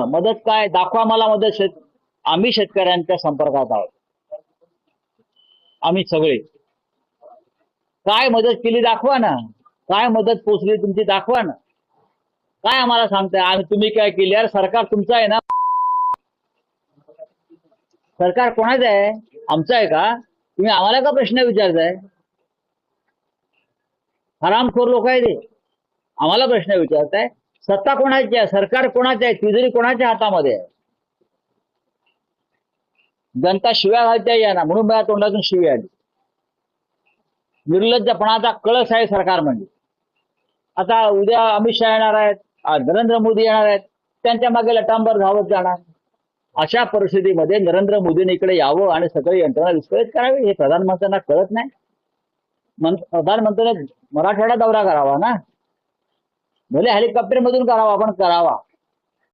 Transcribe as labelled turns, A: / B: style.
A: मदत काय दाखवा मला मदत आम्ही शेतकऱ्यांच्या संपर्कात आहोत. आम्ही सगळे काय मदत केली दाखवा ना. काय मदत पोचली तुमची दाखवा ना. काय आम्हाला सांगताय आणि तुम्ही काय केली? यार सरकार तुमचं आहे ना. सरकार कोणाचं आहे? आमचं आहे का? तुम्ही आम्हाला का प्रश्न विचारताय? हरामखोर लोक आहे ते. आम्हाला प्रश्न विचारताय. सत्ता कोणाची आहे? सरकार कोणाचं आहे? तिजोरी कोणाच्या हातामध्ये आहे? जनता शिव्या घालते या ना म्हणून माझ्या तोंडातून शिवी आली. निर्लज्जपणाचा कळस आहे सरकार म्हणजे. आता उद्या अमित शहा येणार आहेत, नरेंद्र मोदी येणार आहेत, त्यांच्या मागे लटांबर धावत जाणार. अशा परिस्थितीमध्ये नरेंद्र मोदींनी इकडे यावं आणि सगळी यंत्रणा विस्कळीत करावी हे प्रधानमंत्र्यांना कळत नाही. प्रधानमंत्र्यांनी मराठवाडा दौरा करावा ना. भले हेलिकॉप्टर मधून करावा पण करावा.